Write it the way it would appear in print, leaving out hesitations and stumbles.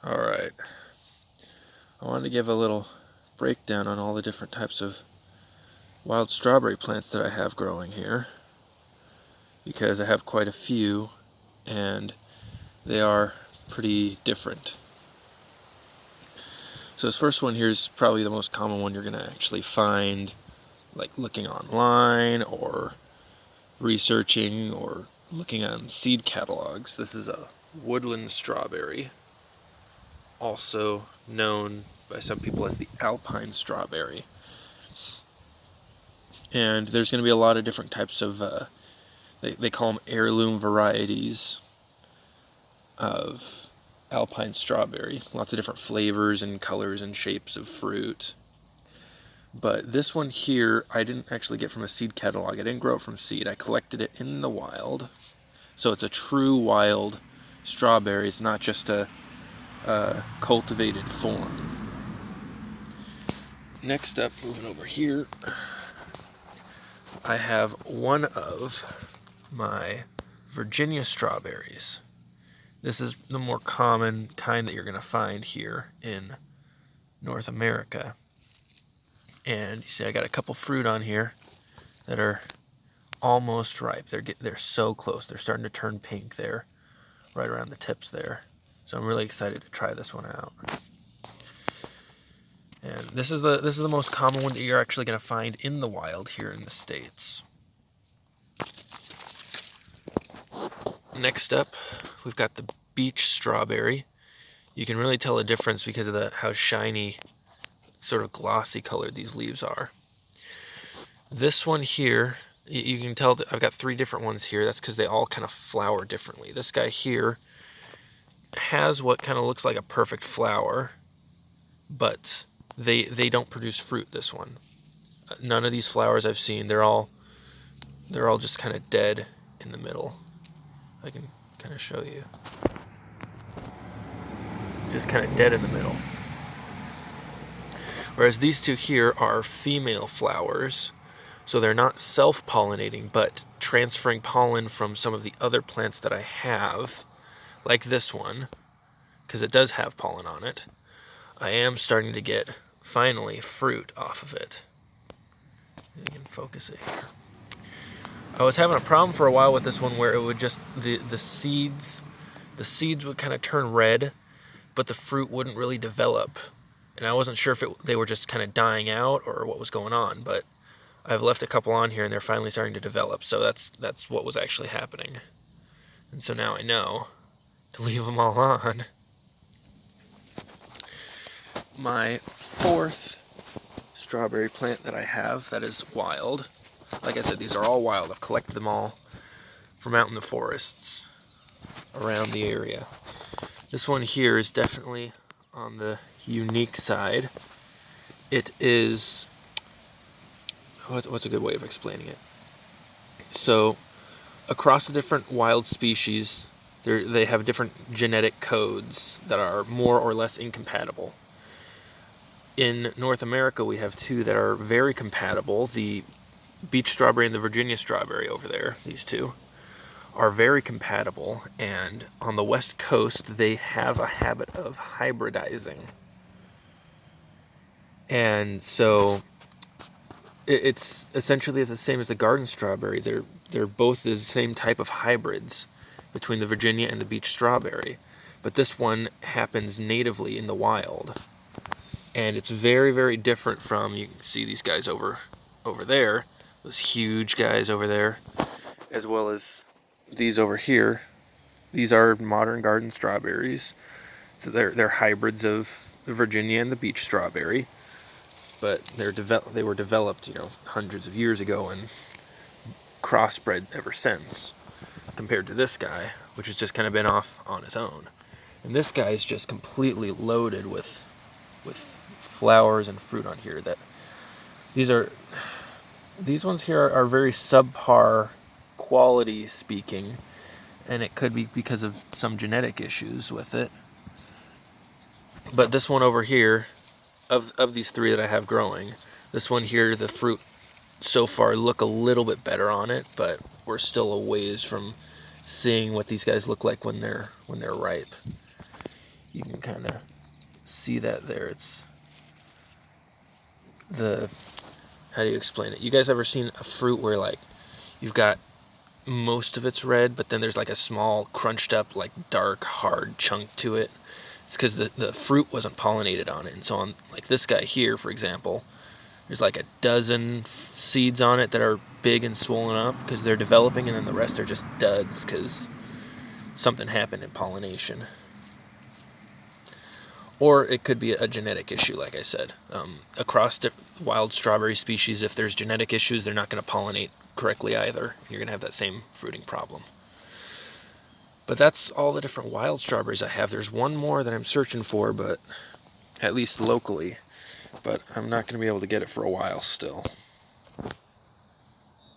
Alright, I wanted to give a little breakdown on all the different types of wild strawberry plants that I have growing here, because I have quite a few and they are pretty different. So this first one here is probably the most common one you're going to actually find, like looking online or researching or looking on seed catalogs. This is a woodland strawberry, also known by some people as the alpine strawberry. And there's going to be a lot of different types of, they call them heirloom varieties of alpine strawberry. Lots of different flavors and colors and shapes of fruit. But this one here, I didn't actually get from a seed catalog. I didn't grow it from seed. I collected it in the wild. So it's a true wild strawberry. It's not just a cultivated form. Next up, moving over here, I have one of my Virginia strawberries. This is the more common kind that you're going to find here in North America. And you see I got a couple fruit on here that are almost ripe. They're so close. They're starting to turn pink there, right around the tips there. So I'm really excited to try this one out. And this is the most common one that you're actually going to find in the wild here in the States. Next up, we've got the beach strawberry. You can really tell the difference because of how shiny, sort of glossy colored these leaves are. This one here, you can tell that I've got three different ones here. That's because they all kind of flower differently. This guy here has what kind of looks like a perfect flower, but they don't produce fruit. This one, none of these flowers I've seen, they're all just kind of dead in the middle. I can kind of show you. Just kind of dead in the middle. Whereas these two here are female flowers, so they're not self-pollinating, but transferring pollen from some of the other plants that I have, like this one, because it does have pollen on it. I am starting to get, finally, fruit off of it. You can focus it here. I was having a problem for a while with this one where it would just, the seeds would kind of turn red, but the fruit wouldn't really develop. And I wasn't sure if they were just kind of dying out or what was going on, but I've left a couple on here and they're finally starting to develop, so that's what was actually happening. And so now I know to leave them all on. My fourth strawberry plant that I have that is wild, like I said, these are all wild. I've collected them all from out in the forests around the area. This one here is definitely on the unique side. It is, what's a good way of explaining it? So across the different wild species, they have different genetic codes that are more or less incompatible. In North America, we have two that are very compatible. The beach strawberry and the Virginia strawberry over there, these two, are very compatible. And on the West Coast, they have a habit of hybridizing. And so it's essentially the same as the garden strawberry. They're both the same type of hybrids between the Virginia and the beach strawberry. But this one happens natively in the wild. And it's very, very different from, you can see these guys over there, those huge guys over there, as well as these over here. These are modern garden strawberries. So they're hybrids of the Virginia and the beach strawberry. But they were developed, hundreds of years ago and crossbred ever since, compared to this guy, which has just kind of been off on its own. And this guy is just completely loaded with flowers and fruit on here. These ones here are very subpar quality speaking, and it could be because of some genetic issues with it. But this one over here, of these three that I have growing, this one here, the fruit so far look a little bit better on it, but we're still a ways from seeing what these guys look like when they're ripe. You can kind of see that there. It's the, how do you explain it? You guys ever seen a fruit where like you've got most of it's red, but then there's like a small crunched up like dark hard chunk to it? It's because the fruit wasn't pollinated on it. And so on like this guy here, for example, there's like a dozen seeds on it that are big and swollen up because they're developing, and then the rest are just duds because something happened in pollination. Or it could be a genetic issue, like I said. Across wild strawberry species, if there's genetic issues, they're not going to pollinate correctly either. You're going to have that same fruiting problem. But that's all the different wild strawberries I have. There's one more that I'm searching for, but at least locally. But I'm not going to be able to get it for a while still.